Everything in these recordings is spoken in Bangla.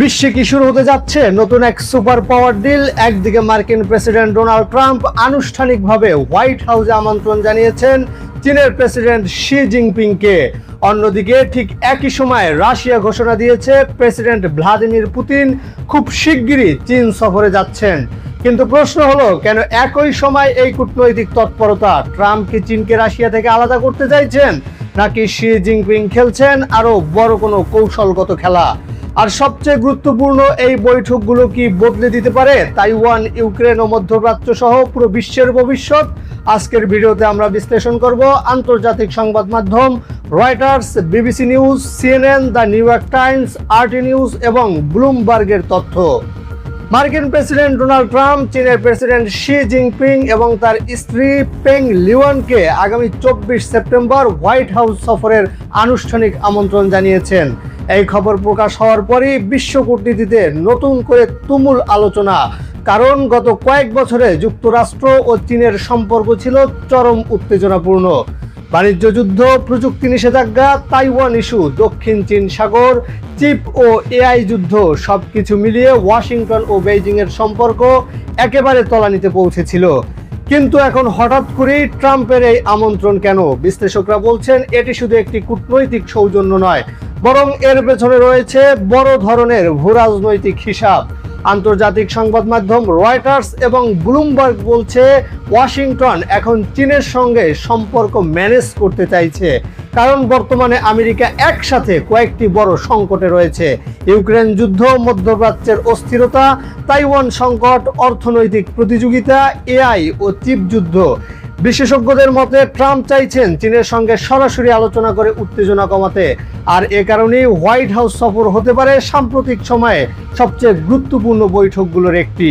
বিশ্বে কি শুরু হতে যাচ্ছে নতুন এক সুপার পাওয়ার ডিল। একদিকে মার্কিন প্রেসিডেন্ট ডোনাল্ড ট্রাম্প আনুষ্ঠানিকভাবে হোয়াইট হাউসে আমন্ত্রণ জানিয়েছেন চীনের প্রেসিডেন্ট শি জিনপিংকে। অন্যদিকে ঠিক একই সময় রাশিয়া ঘোষণা দিয়েছে প্রেসিডেন্ট ভ্লাদিমির পুতিন খুব শিগগিরই চীন সফরে যাচ্ছেন। কিন্তু প্রশ্ন হলো, কেন একই সময় এই কূটনৈতিক তৎপরতা? ট্রাম্প কি চীনকে রাশিয়া থেকে আলাদা করতে চাইছেন, নাকি শি জিনপিং খেলছেন আরো বড় কোনো কৌশলগত খেলা? আর সবচেয়ে গুরুত্বপূর্ণ, এই বৈঠকগুলো কি বদলে দিতে পারে তাইওয়ান, ইউক্রেন ও মধ্যপ্রাচ্য সহ পুরো বিশ্বের ভবিষ্যৎ? আজকের ভিডিওতে আমরা বিশ্লেষণ করব আন্তর্জাতিক সংবাদ মাধ্যম Reuters, BBC news, CNN, the new York Times, RT news এবং ব্লুমবার্গের তথ্য। মার্কিন প্রেসিডেন্ট ডোনাল্ড ট্রাম্প চীনের প্রেসিডেন্ট শি জিনপিং এবং তার স্ত্রী পেং লিওয়ানকে আগামী 24 সেপ্টেম্বর হোয়াইট হাউস সফরের আনুষ্ঠানিক আমন্ত্রণ জানিয়েছেন। এই খবর প্রকাশ হওয়ার পরই বিশ্ব কূটনীতিতে নতুন করে তুমুল আলোচনা। কারণ গত কয়েক বছরে যুক্তরাষ্ট্র ও চীনের সম্পর্ক ছিল চরম উত্তেজনাপূর্ণ। বাণিজ্য যুদ্ধ, প্রযুক্তি নিষেধাজ্ঞা, তাইওয়ান ইস্যু, দক্ষিণ চীন সাগর, চিপ ও এআই যুদ্ধ, সবকিছু মিলিয়ে ওয়াশিংটন ও বেইজিং এর সম্পর্ক একেবারে তলানিতে পৌঁছেছিল। কিন্তু এখন হঠাৎ করেই ট্রাম্পের এই আমন্ত্রণ কেন? বিশ্লেষকরা বলছেন এটি শুধু একটি কূটনৈতিক সৌজন্য নয়, বরং এর পেছনে রয়েছে বড় ধরনের ভূরাজনৈতিক হিসাব। আন্তর্জাতিক সংবাদ মাধ্যম রয়টার্স এবং ব্লুমবার্গ বলছে ওয়াশিংটন এখন চীনের সঙ্গে সম্পর্ক ম্যানেজ করতে চাইছে। কারণ বর্তমানে আমেরিকা একসাথে কয়েকটি বড় সংকটে রয়েছে: ইউক্রেন যুদ্ধ, মধ্যপ্রাচ্যের অস্থিরতা, তাইওয়ান সংকট, অর্থনৈতিক প্রতিযোগিতা, এআই ও চিপ যুদ্ধ। বিশেষজ্ঞদের মতে ট্রাম্প চাইছেন চীনের সঙ্গে সরাসরি আলোচনা করে উত্তেজনা কমাতে। আর এ কারণেই হোয়াইট হাউস সফর হতে পারে সাম্প্রতিক সময়ে সবচেয়ে গুরুত্বপূর্ণ বৈঠকগুলোর একটি।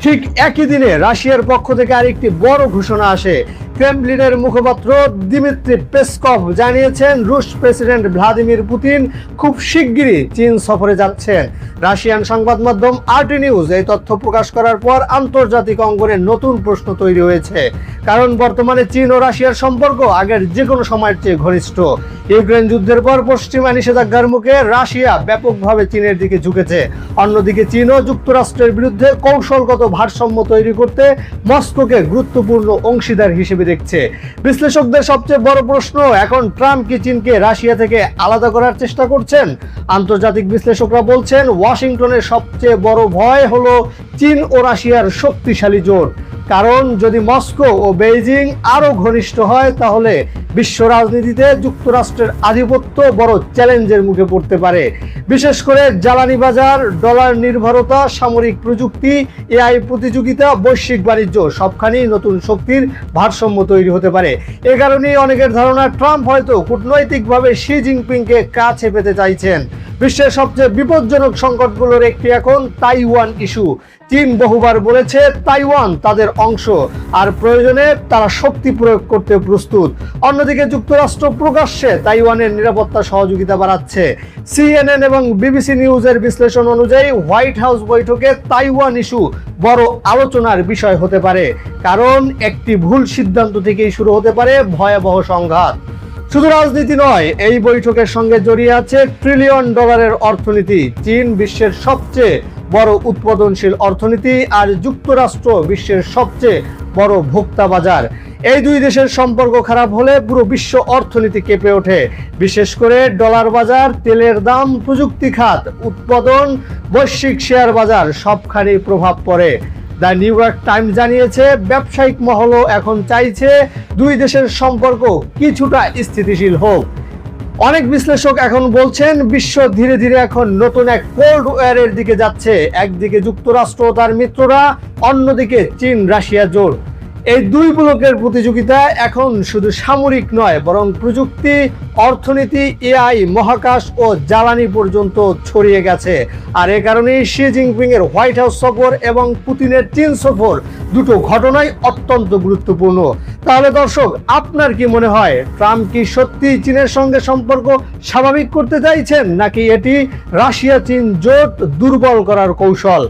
ঠিক একই দিনে রাশিয়ার পক্ষ থেকে আরেকটি বড় ঘোষণা আসে। ক্রেমলিনের মুখপাত্র দিমিত্রি পেসকভ জানিয়েছেন রুশ প্রেসিডেন্ট ভ্লাদিমির পুতিন খুব শিগগিরই চীন সফরে যাচ্ছেন। রাশিয়ান সংবাদ মাধ্যম আরটি নিউজ এই তথ্য প্রকাশ করার পর আন্তর্জাতিক অঙ্গনে নতুন প্রশ্ন তৈরি হয়েছে। কারণ বর্তমানে চীন ও রাশিয়ার সম্পর্ক আগের যে কোনো সময়ের চেয়ে ঘনিষ্ঠ। ইউক্রেন যুদ্ধের পর পশ্চিমা নিষেধাজ্ঞার মুখে রাশিয়া ব্যাপকভাবে চীনের দিকে ঝুঁকেছে। অন্যদিকে চীনও যুক্তরাষ্ট্রের বিরুদ্ধে কৌশলগত ভারসাম্য তৈরি করতে মস্কোকে গুরুত্বপূর্ণ অংশীদার হিসেবে দেখছে। বিশ্লেষকদের সবচেয়ে বড় প্রশ্ন, এখন ট্রাম্প কি চীনকে রাশিয়া থেকে আলাদা করার চেষ্টা করছেন? আন্তর্জাতিক বিশ্লেষকরা বলছেন ওয়াশিংটনের সবচেয়ে বড় ভয় হলো চীন ও রাশিয়ার শক্তিশালী জোট। কারণ যদি মস্কো ও বেইজিং আরো ঘনিষ্ঠ হয়, তাহলে বিশ্ব রাজনীতিতে যুক্তরাষ্ট্রের আধিপত্য বড় চ্যালেঞ্জের মুখে পড়তে পারে। বিশেষ করে জ্বালানি বাজার, ডলার নির্ভরতা, সামরিক প্রযুক্তি, এআই প্রতিযোগিতা, বৈশ্বিক বাণিজ্য, সবখানেই নতুন শক্তির ভারসাম্য তৈরি হতে পারে। এ কারণেই অনেকের ধারণা ট্রাম্প হয়তো কূটনৈতিকভাবে শি জিনপিংকে কাছে পেতে চাইছেন। বিশ্বের সবচেয়ে বিপজ্জনক সংকটগুলোর একটি এখন তাইওয়ান ইস্যু। চীন বহুবার বলেছে তাইওয়ান তাদের অংশ, আর প্রয়োজনে তারা শক্তি প্রয়োগ করতে প্রস্তুত। অন্যদিকে যুক্তরাষ্ট্র প্রকাশ্যে তাইওয়ানের নিরাপত্তা সহযোগিতা বাড়াচ্ছে। সিএনএন এবং বিবিসি নিউজের বিশ্লেষণ অনুযায়ী হোয়াইট হাউস বৈঠকে তাইওয়ান ইস্যু বড় আলোচনার বিষয় হতে পারে। কারণ একটি ভুল সিদ্ধান্ত থেকেই শুরু হতে পারে ভয়াবহ সংঘাত। শুধু রাজনীতি নয়, এই বৈঠকের সঙ্গে জড়িয়ে আছে ট্রিলিয়ন ডলারের অর্থনীতি। চীন বিশ্বের সবচেয়ে বড় উৎপাদনশীল অর্থনীতি, আর যুক্তরাষ্ট্র বিশ্বের সবচেয়ে বড় ভোক্তা বাজার। এই দুই দেশের সম্পর্ক খারাপ হলে পুরো বিশ্ব অর্থনীতি কেঁপে ওঠে। বিশেষ করে ডলার বাজার, তেলের দাম, প্রযুক্তি খাত, উৎপাদন, বৈশ্বিক শেয়ার বাজার সবখানেই প্রভাব পড়ে। দ্য নিউ ইয়র্ক টাইমস জানিয়েছে ব্যবসায়িক মহলও এখন চাইছে দুই দেশের সম্পর্ক কিছুটা স্থিতিশীল হোক। অনেক বিশ্লেষক এখন বলছেন বিশ্ব ধীরে ধীরে এখন নতুন এক কোল্ড ওয়ারের দিকে যাচ্ছে। একদিকে যুক্তরাষ্ট্র ও তার মিত্ররা, অন্যদিকে চীন রাশিয়া জোট। এই দুই ব্লকের প্রতিযোগিতা এখন শুধু সামরিক নয়, বরং প্রযুক্তি, অর্থনীতি, এআই, মহাকাশ ও জ্বালানি পর্যন্ত ছড়িয়ে গেছে। আর এ কারণেই শি জিনপিং এর হোয়াইট হাউস সফর এবং পুতিনের চীন সফর দুটো ঘটনাই অত্যন্ত গুরুত্বপূর্ণ। তাহলে দর্শক, আপনার কি মনে হয় ট্রাম্প কি সত্যি চীনের সঙ্গে সম্পর্ক স্বাভাবিক করতে চাইছেন, নাকি এটি রাশিয়া চীন জোট দুর্বল করার কৌশল?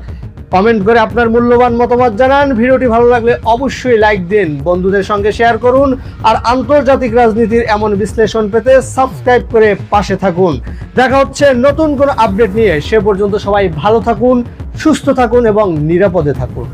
কমেন্ট করে আপনার মূল্যবান মতামত জানান। ভিডিওটি ভালো লাগলে অবশ্যই লাইক দিন, বন্ধুদের সঙ্গে শেয়ার করুন, আর আন্তর্জাতিক রাজনীতির এমন বিশ্লেষণ পেতে সাবস্ক্রাইব করে পাশে থাকুন। দেখা হচ্ছে নতুন কোনো আপডেট নিয়ে। সে পর্যন্ত সবাই ভালো থাকুন, সুস্থ থাকুন এবং নিরাপদে থাকুন।